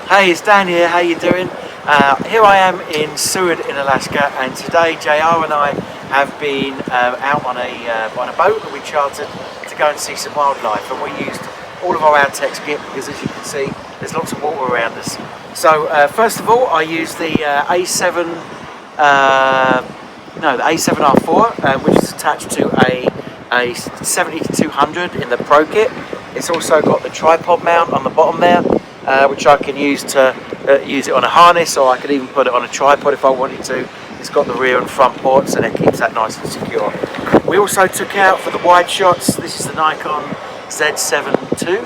Hey, it's Dan here, how you doing? Here I am in Seward in Alaska, and today JR and I have been out on a boat that we chartered to go and see some wildlife, and we used all of our Outex kit because, as you can see, there's lots of water around us. So first of all, I used the A7R4, which is attached to a 70-200 in the Pro Kit. It's also got the tripod mount on the bottom there, which I can use to use it on a harness, or I could even put it on a tripod if I wanted to. It's got the rear and front ports, and it keeps that nice and secure. We also took out for the wide shots, this is the Nikon Z7II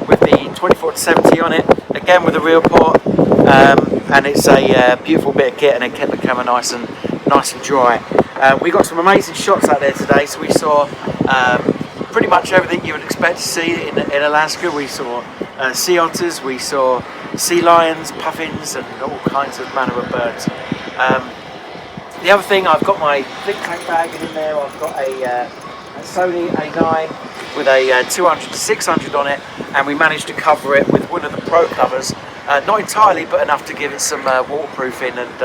with the 24-70 on it, again with a rear port, and it's a beautiful bit of kit, and it kept the camera nice and dry. We got some amazing shots out there today, so we saw pretty much everything you would expect to see in Alaska. We saw sea otters, we saw sea lions, puffins, and all kinds of manner of birds. The other thing, I've got my big tank bag in there. I've got a Sony A9 with a 200-600 on it, and we managed to cover it with one of the Pro covers. Not entirely, but enough to give it some waterproofing and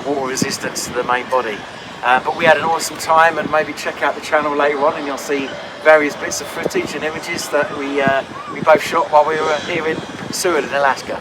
water resistance to the main body. But we had an awesome time, and maybe check out the channel later on and you'll see various bits of footage and images that we both shot while we were here in Seward in Alaska.